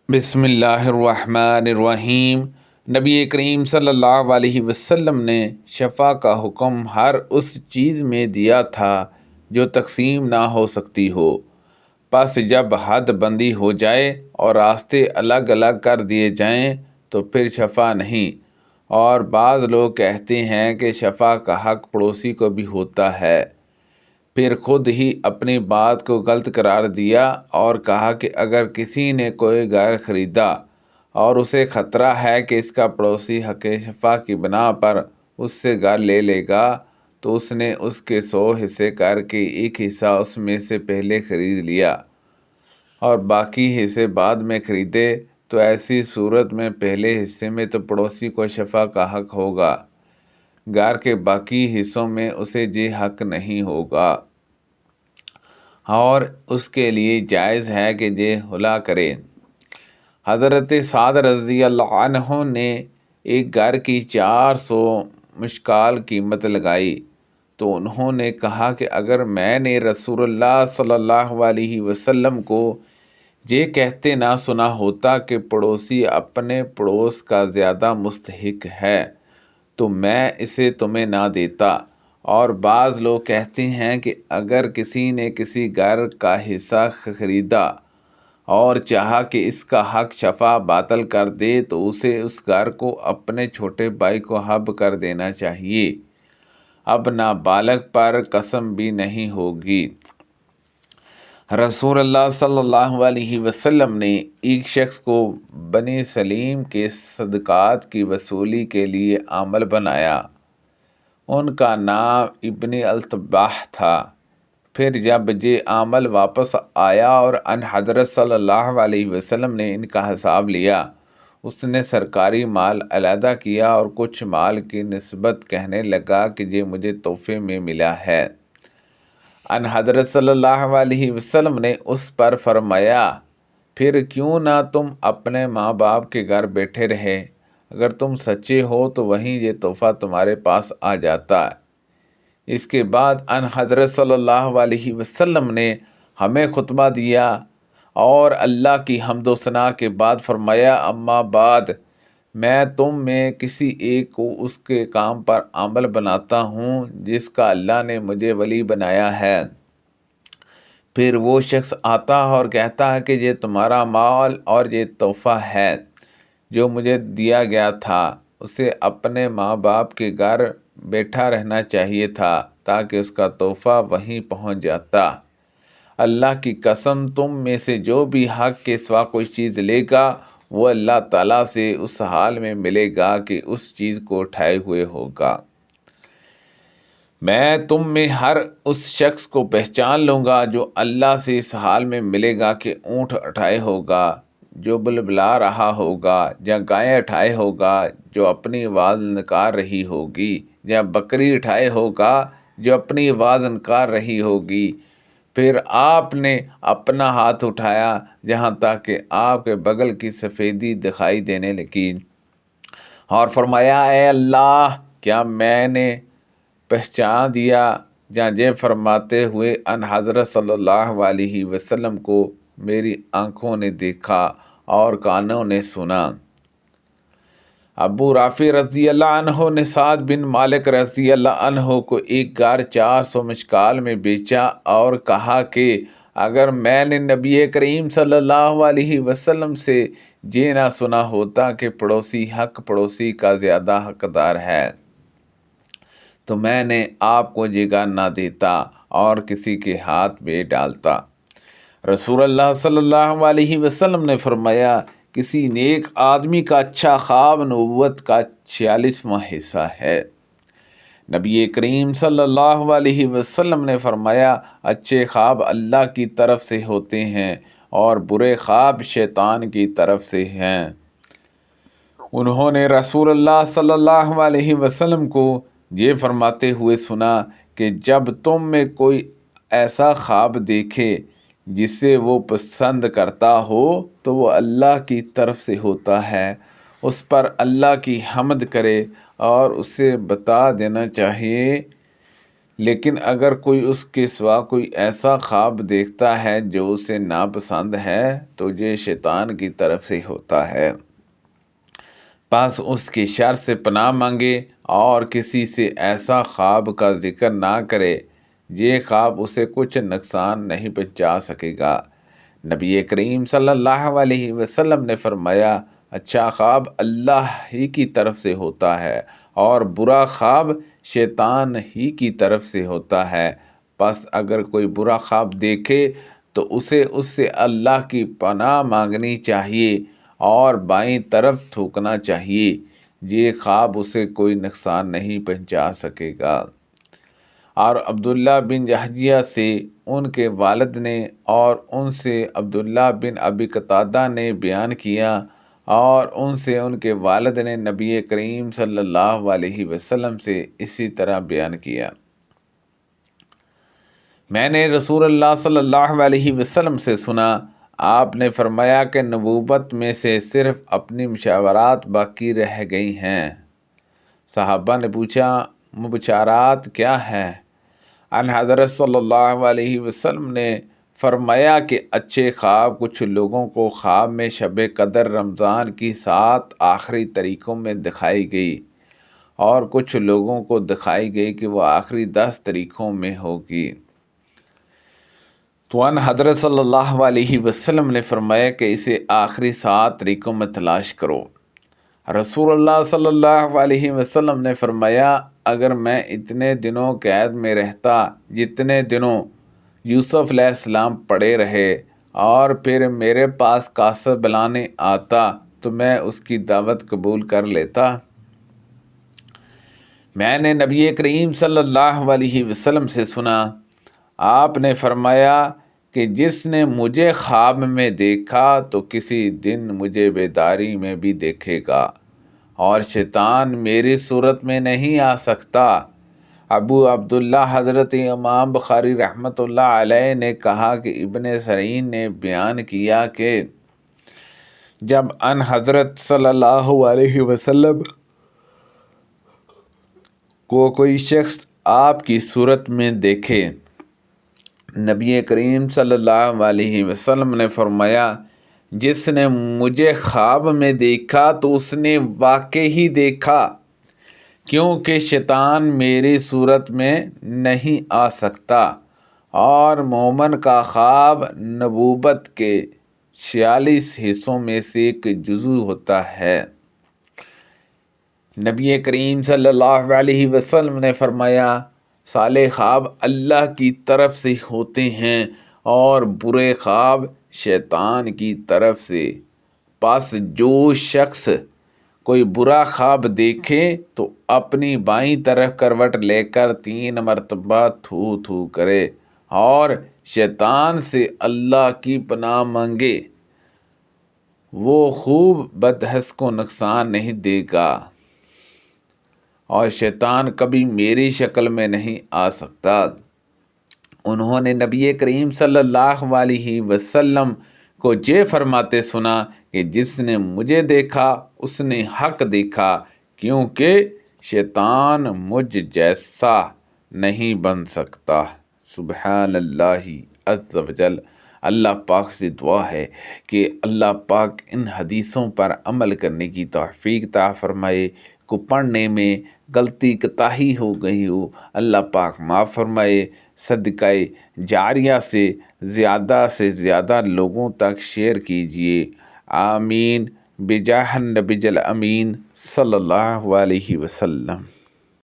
بسم اللہ الرحمن الرحیم۔ نبی کریم صلی اللہ علیہ وسلم نے شفا کا حکم ہر اس چیز میں دیا تھا جو تقسیم نہ ہو سکتی ہو، پس جب حد بندی ہو جائے اور راستے الگ الگ کر دیے جائیں تو پھر شفا نہیں۔ اور بعض لوگ کہتے ہیں کہ شفا کا حق پڑوسی کو بھی ہوتا ہے، پھر خود ہی اپنی بات کو غلط قرار دیا اور کہا کہ اگر کسی نے کوئی گھر خریدا اور اسے خطرہ ہے کہ اس کا پڑوسی حق شفا کی بنا پر اس سے گھر لے لے گا تو اس نے اس کے 100 حصے کر کے ایک حصہ اس میں سے پہلے خرید لیا اور باقی حصے بعد میں خریدے، تو ایسی صورت میں پہلے حصے میں تو پڑوسی کو شفا کا حق ہوگا، گھر کے باقی حصوں میں اسے یہ حق نہیں ہوگا، اور اس کے لیے جائز ہے کہ یہ ہلا کرے۔ حضرت سعد رضی اللہ عنہ نے ایک گھر کی 400 مشکال قیمت لگائی، تو انہوں نے کہا کہ اگر میں نے رسول اللہ صلی اللہ علیہ وسلم کو یہ کہتے نہ سنا ہوتا کہ پڑوسی اپنے پڑوس کا زیادہ مستحق ہے تو میں اسے تمہیں نہ دیتا۔ اور بعض لوگ کہتے ہیں کہ اگر کسی نے کسی گھر کا حصہ خریدا اور چاہا کہ اس کا حق شفا باطل کر دے تو اسے اس گھر کو اپنے چھوٹے بھائی کو حب کر دینا چاہیے، اب نابالغ پر قسم بھی نہیں ہوگی۔ رسول اللہ صلی اللہ علیہ وسلم نے ایک شخص کو بنی سلیم کے صدقات کی وصولی کے لیے عامل بنایا، ان کا نام ابن الطباح تھا۔ پھر جب یہ عامل واپس آیا اور ان حضرت صلی اللہ علیہ وسلم نے ان کا حساب لیا، اس نے سرکاری مال علیحدہ کیا اور کچھ مال کی نسبت کہنے لگا کہ یہ مجھے تحفے میں ملا ہے۔ ان حضرت صلی اللہ علیہ وسلم نے اس پر فرمایا، پھر کیوں نہ تم اپنے ماں باپ کے گھر بیٹھے رہے، اگر تم سچے ہو تو وہیں یہ تحفہ تمہارے پاس آ جاتا۔ اس کے بعد ان حضرت صلی اللہ علیہ وسلم نے ہمیں خطبہ دیا اور اللہ کی حمد و ثنا کے بعد فرمایا، اما بعد، میں تم میں کسی ایک کو اس کے کام پر عمل بناتا ہوں جس کا اللہ نے مجھے ولی بنایا ہے۔ پھر وہ شخص آتا اور کہتا ہے کہ یہ تمہارا مال اور یہ تحفہ ہے جو مجھے دیا گیا تھا، اسے اپنے ماں باپ کے گھر بیٹھا رہنا چاہیے تھا تاکہ اس کا تحفہ وہیں پہنچ جاتا۔ اللہ کی قسم، تم میں سے جو بھی حق کے سوا کوئی چیز لے گا وہ اللہ تعالیٰ سے اس حال میں ملے گا کہ اس چیز کو اٹھائے ہوئے ہوگا۔ میں تم میں ہر اس شخص کو پہچان لوں گا جو اللہ سے اس حال میں ملے گا کہ اونٹ اٹھائے ہوگا جو بلبلا رہا ہوگا، یا گائے اٹھائے ہوگا جو اپنی آواز نکار رہی ہوگی، یا بکری اٹھائے ہوگا جو اپنی آواز نکار رہی ہوگی۔ پھر آپ نے اپنا ہاتھ اٹھایا جہاں تک کہ آپ کے بغل کی سفیدی دکھائی دینے لگی اور فرمایا، اے اللہ، کیا میں نے پہچان دیا؟ یہ فرماتے ہوئے ان حضرت صلی اللہ علیہ وسلم کو میری آنکھوں نے دیکھا اور کانوں نے سنا۔ ابو رافع رضی اللہ عنہ نے سعد بن مالک رضی اللہ عنہ کو ایک گھر 400 مشکال میں بیچا اور کہا کہ اگر میں نے نبی کریم صلی اللہ علیہ وسلم سے یہ نہ سنا ہوتا کہ پڑوسی حق پڑوسی کا زیادہ حقدار ہے تو میں نے آپ کو یہ گھر نہ دیتا اور کسی کے ہاتھ میں ڈالتا۔ رسول اللہ صلی اللہ علیہ وسلم نے فرمایا، کسی نیک آدمی کا اچھا خواب نبوت کا 46واں حصہ ہے۔ نبی کریم صلی اللہ علیہ وسلم نے فرمایا، اچھے خواب اللہ کی طرف سے ہوتے ہیں اور برے خواب شیطان کی طرف سے ہیں۔ انہوں نے رسول اللہ صلی اللہ علیہ وسلم کو یہ فرماتے ہوئے سنا کہ جب تم میں کوئی ایسا خواب دیکھے جسے وہ پسند کرتا ہو تو وہ اللہ کی طرف سے ہوتا ہے، اس پر اللہ کی حمد کرے اور اسے بتا دینا چاہیے لیکن اگر کوئی اس کے سوا کوئی ایسا خواب دیکھتا ہے جو اسے ناپسند ہے تو یہ شیطان کی طرف سے ہوتا ہے، پس اس کی شر سے پناہ مانگے اور کسی سے ایسا خواب کا ذکر نہ کرے، یہ خواب اسے کچھ نقصان نہیں پہنچا سکے گا۔ نبی کریم صلی اللہ علیہ وسلم نے فرمایا، اچھا خواب اللہ ہی کی طرف سے ہوتا ہے اور برا خواب شیطان ہی کی طرف سے ہوتا ہے، پس اگر کوئی برا خواب دیکھے تو اسے اس سے اللہ کی پناہ مانگنی چاہیے اور بائیں طرف تھوکنا چاہیے، یہ خواب اسے کوئی نقصان نہیں پہنچا سکے گا۔ اور عبداللہ بن جہجیہ سے ان کے والد نے اور ان سے عبداللہ بن ابی قتادہ نے بیان کیا اور ان سے ان کے والد نے نبی کریم صلی اللہ علیہ وسلم سے اسی طرح بیان کیا۔ میں نے رسول اللہ صلی اللہ علیہ وسلم سے سنا، آپ نے فرمایا کہ نبوت میں سے صرف اپنی مشاورات باقی رہ گئی ہیں۔ صحابہ نے پوچھا، مبشرات کیا ہے؟ ان حضرت صلی اللہ علیہ وسلم نے فرمایا کہ اچھے خواب کچھ لوگوں کو خواب میں شب قدر رمضان کی 7 آخری طریقوں میں دکھائی گئی اور کچھ لوگوں کو دکھائی گئی کہ وہ آخری 10 طریقوں میں ہوگی۔ تو ان حضرت صلی اللہ علیہ وسلم نے فرمایا کہ اسے آخری 7 طریقوں میں تلاش کرو۔ رسول اللہ صلی اللہ علیہ وسلم نے فرمایا، اگر میں اتنے دنوں قید میں رہتا جتنے دنوں یوسف علیہ السلام پڑے رہے اور پھر میرے پاس قاصد بلانے آتا تو میں اس کی دعوت قبول کر لیتا۔ میں نے نبی کریم صلی اللہ علیہ وسلم سے سنا، آپ نے فرمایا کہ جس نے مجھے خواب میں دیکھا تو کسی دن مجھے بیداری میں بھی دیکھے گا، اور شیطان میری صورت میں نہیں آ سکتا۔ ابو عبداللہ حضرت امام بخاری رحمۃ اللہ علیہ نے کہا کہ ابن سیرین نے بیان کیا کہ جب ان حضرت صلی اللہ علیہ وسلم کو کوئی شخص آپ کی صورت میں دیکھے، نبی کریم صلی اللہ علیہ وسلم نے فرمایا، جس نے مجھے خواب میں دیکھا تو اس نے واقعی دیکھا، کیونکہ شیطان میری صورت میں نہیں آ سکتا، اور مومن کا خواب نبوت کے 46 حصوں میں سے ایک جزو ہوتا ہے۔ نبی کریم صلی اللہ علیہ وسلم نے فرمایا، صالح خواب اللہ کی طرف سے ہوتے ہیں اور برے خواب شیطان کی طرف سے، پس جو شخص کوئی برا خواب دیکھے تو اپنی بائیں طرف کروٹ لے کر 3 مرتبہ تھو تھو کرے اور شیطان سے اللہ کی پناہ مانگے، وہ خوب بدحس کو نقصان نہیں دے گا اور شیطان کبھی میری شکل میں نہیں آ سکتا۔ انہوں نے نبی کریم صلی اللہ علیہ وسلم کو یہ فرماتے سنا کہ جس نے مجھے دیکھا اس نے حق دیکھا، کیونکہ شیطان مجھ جیسا نہیں بن سکتا۔ سبحان اللہ عز و جل۔ اللہ پاک سے دعا ہے کہ اللہ پاک ان حدیثوں پر عمل کرنے کی توفیق عطا فرمائے۔ کو پڑھنے میں غلطی کوتاہی ہو گئی ہو، اللہ پاک معاف فرمائے۔ صدقہ جاریہ سے زیادہ لوگوں تک شیئر کیجئے۔ آمین بجاہ النبی الامین صلی اللہ علیہ وسلم۔